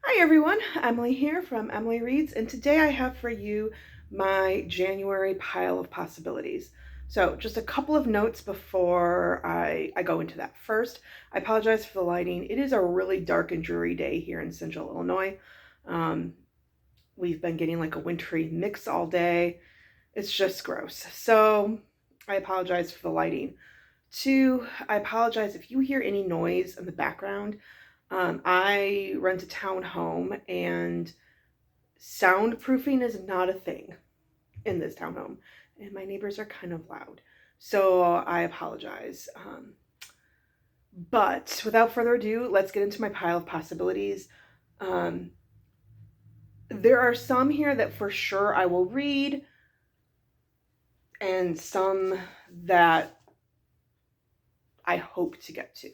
Hi everyone, Emily here from Emily Reads, and today I have for you my January pile of possibilities. So, just a couple of notes before I go into that. First, I apologize for the lighting. It is a really dark and dreary day here in Central Illinois. Um, we've been getting like a wintry mix all day. It's just gross. So, I apologize for the lighting. Two, I apologize if you hear any noise in the background. I rent a townhome and soundproofing is not a thing in this townhome, and my neighbors are kind of loud. So I apologize. But without further ado, let's get into my pile of possibilities. Um, there are some here that for sure I will read, and some that I hope to get to.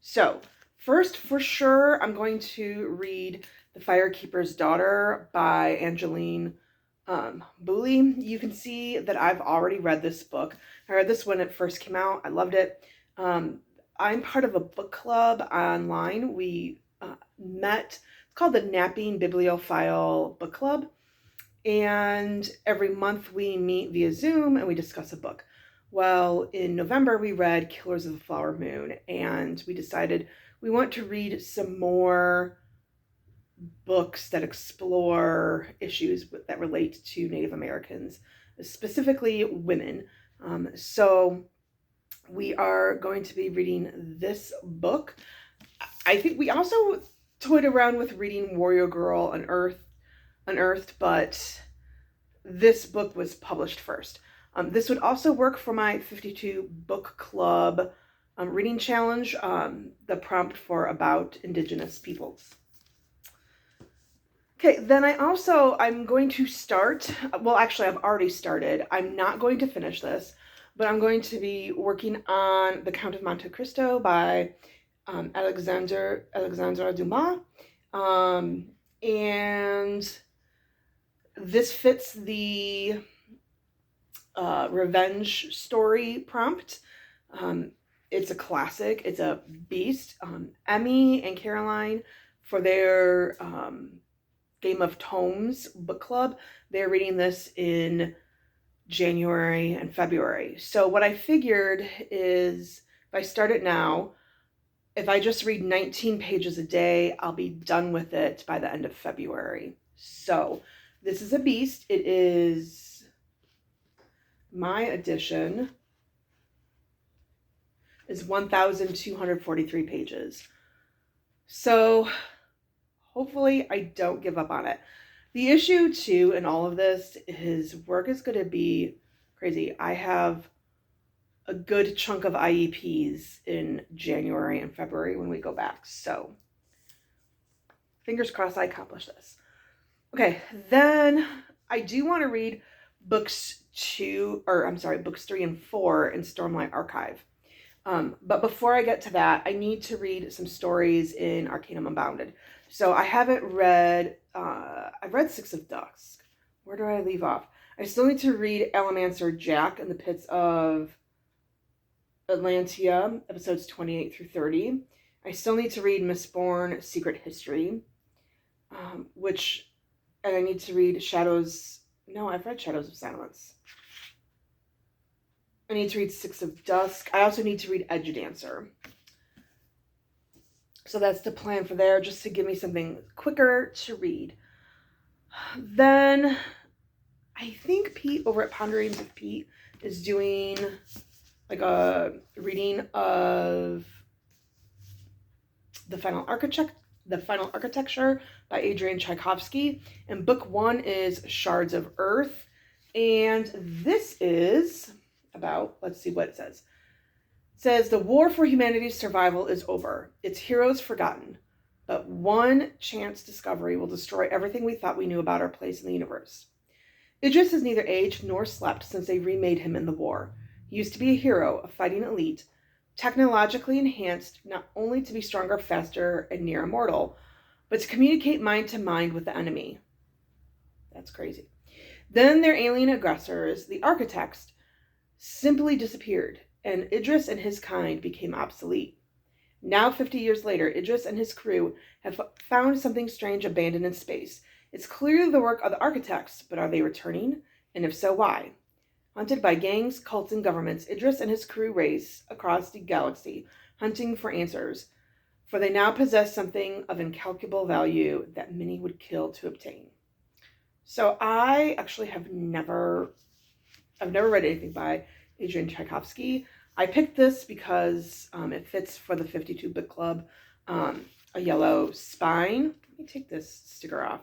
So, first, for sure, I'm going to read The Firekeeper's Daughter by Angeline Boulley. You can see that I've already read this book. I read this when it first came out. I loved it. Um, I'm part of a book club online. We met, it's called the Napping Bibliophile Book Club. And every month we meet via Zoom and we discuss a book. Well, in November, we read Killers of the Flower Moon, and we decided we want to read some more books that explore issues that relate to Native Americans, specifically women. So we are going to be reading this book. I think we also toyed around with reading Warrior Girl Unearthed, but this book was published first. This would also work for my 52 book club reading challenge, the prompt for about Indigenous peoples. Okay, then I'm going to start, well, actually, I've already started. I'm not going to finish this, but I'm going to be working on The Count of Monte Cristo by Alexandre Dumas. And this fits the revenge story prompt. It's a classic. It's a beast. Emmy and Caroline, for their Game of Tomes book club, they're reading this in January and February. So what I figured is if I start it now, if I just read 19 pages a day, I'll be done with it by the end of February. So this is a beast. It is my edition is 1,243 pages. So hopefully I don't give up on it. The issue too in all of this is work is going to be crazy. I have a good chunk of IEPs in January and February when we go back. So fingers crossed I accomplish this. Okay, then I do want to read books 3 and 4 in Stormlight Archive. But before I get to that, I need to read some stories in Arcanum Unbounded. So I haven't read, I've read Six of Dusk. Where do I leave off? I still need to read Allomancer Jack in the Pits of Atlantia, episodes 28 through 30. I still need to read Mistborn Secret History, and I need to read I've read Shadows of Silence. I need to read Six of Dusk. I also need to read Edge Dancer. So that's the plan for there, just to give me something quicker to read. Then I think Pete over at Ponderings with Pete is doing like a reading of The Final Architecture by Adrian Tchaikovsky. And book 1 is Shards of Earth. And this is about, let's see what it says. It says, the war for humanity's survival is over. Its heroes forgotten. But one chance discovery will destroy everything we thought we knew about our place in the universe. Idris has neither aged nor slept since they remade him in the war. He used to be a hero, a fighting elite, technologically enhanced not only to be stronger, faster, and near immortal, but to communicate mind to mind with the enemy. That's crazy. Then their alien aggressors, the architects, simply disappeared, and Idris and his kind became obsolete. Now, 50 years later, Idris and his crew have found something strange abandoned in space. It's clearly the work of the architects, but are they returning? And if so, why? Hunted by gangs, cults, and governments, Idris and his crew race across the galaxy, hunting for answers, for they now possess something of incalculable value that many would kill to obtain. So I actually I've never read anything by Adrian Tchaikovsky. I picked this because it fits for the 52 Book Club, a yellow spine. Let me take this sticker off.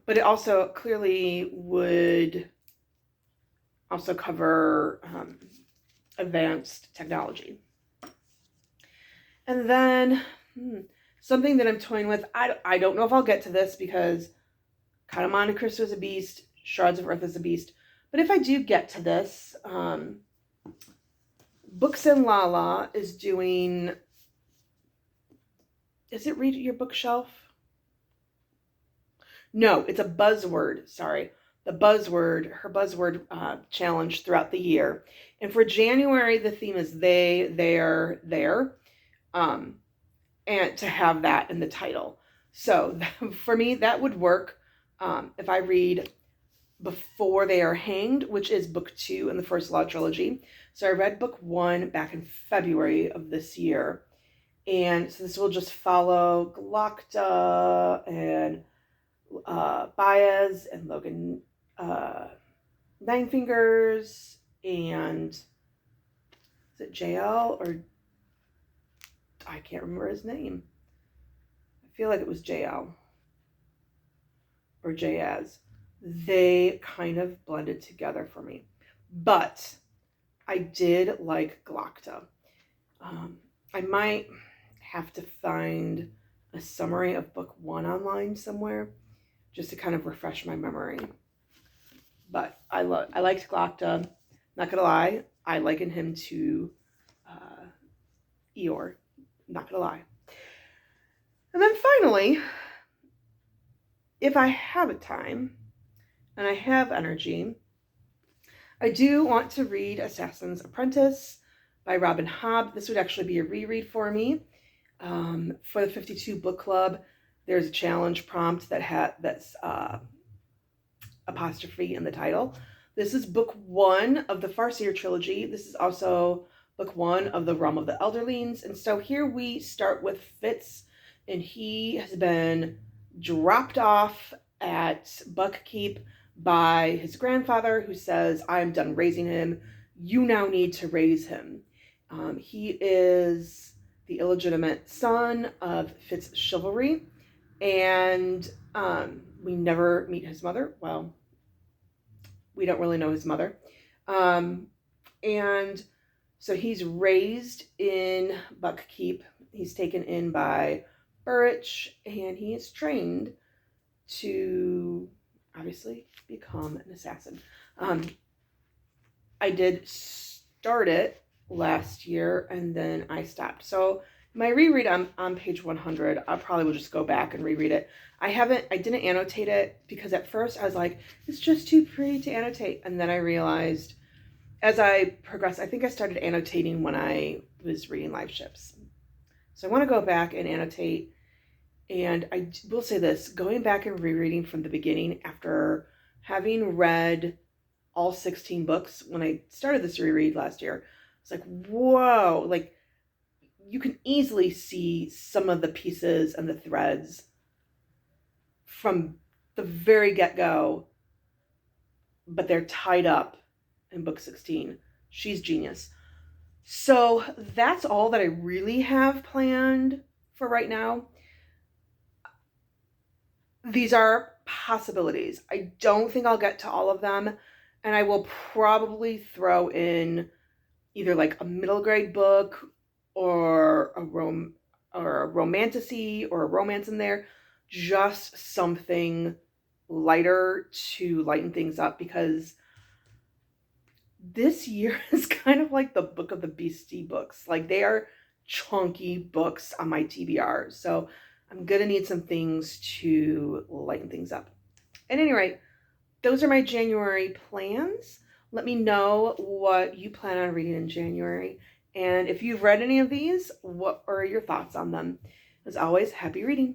But it also clearly would also cover advanced technology. And then something that I'm toying with, I don't know if I'll get to this because Count of Monte Cristo is a beast, Shards of Earth is a beast. But if I do get to this, Books and Lala is doing, is it Read Your Bookshelf? No, it's a buzzword, sorry. Her buzzword challenge throughout the year. And for January, the theme is they, there, there. And to have that in the title. So for me, that would work if I read Before They Are Hanged, which is book 2 in the First Law trilogy. So I read book 1 back in February of this year. And so this will just follow Glokta and Baez and Logan Nine Fingers and is it JL or I can't remember his name. I feel like it was JL or Jayaz. They kind of blended together for me. But I did like Glokta. I might have to find a summary of book 1 online somewhere just to kind of refresh my memory. But I liked Glokta. Not gonna lie, I liken him to Eeyore. Not gonna lie. And then finally, if I have a time and I have energy, I do want to read Assassin's Apprentice by Robin Hobb. This would actually be a reread for me. For the 52 Book Club, there's a challenge prompt that's apostrophe in the title. This is book 1 of the Farseer trilogy. This is also book 1 of the Realm of the Elderlings. And so here we start with Fitz, and he has been dropped off at Buckkeep by his grandfather, who says, I'm done raising him. You now need to raise him. He is the illegitimate son of Fitz Chivalry, and we never meet his mother. Well, we don't really know his mother. And so he's raised in Buckkeep. He's taken in by Burrich, and he is trained to obviously become an assassin. I did start it last year and then I stopped. So my reread on page 100, I probably will just go back and reread it. I didn't annotate it because at first I was like, it's just too pretty to annotate. And then I realized as I progressed, I think I started annotating when I was reading Live Ships. So I want to go back and annotate. And I will say this, going back and rereading from the beginning after having read all 16 books when I started this reread last year, it's like, whoa, like you can easily see some of the pieces and the threads from the very get-go, but they're tied up in book 16. She's genius. So that's all that I really have planned for right now. These are possibilities. I don't think I'll get to all of them, and I will probably throw in either like a middle grade book or a romantasy or a romance in there, just something lighter to lighten things up, because this year is kind of like the Book of the Beastie books. Like they are chunky books on my TBR. So I'm going to need some things to lighten things up. At any rate, those are my January plans. Let me know what you plan on reading in January. And if you've read any of these, what are your thoughts on them? As always, happy reading.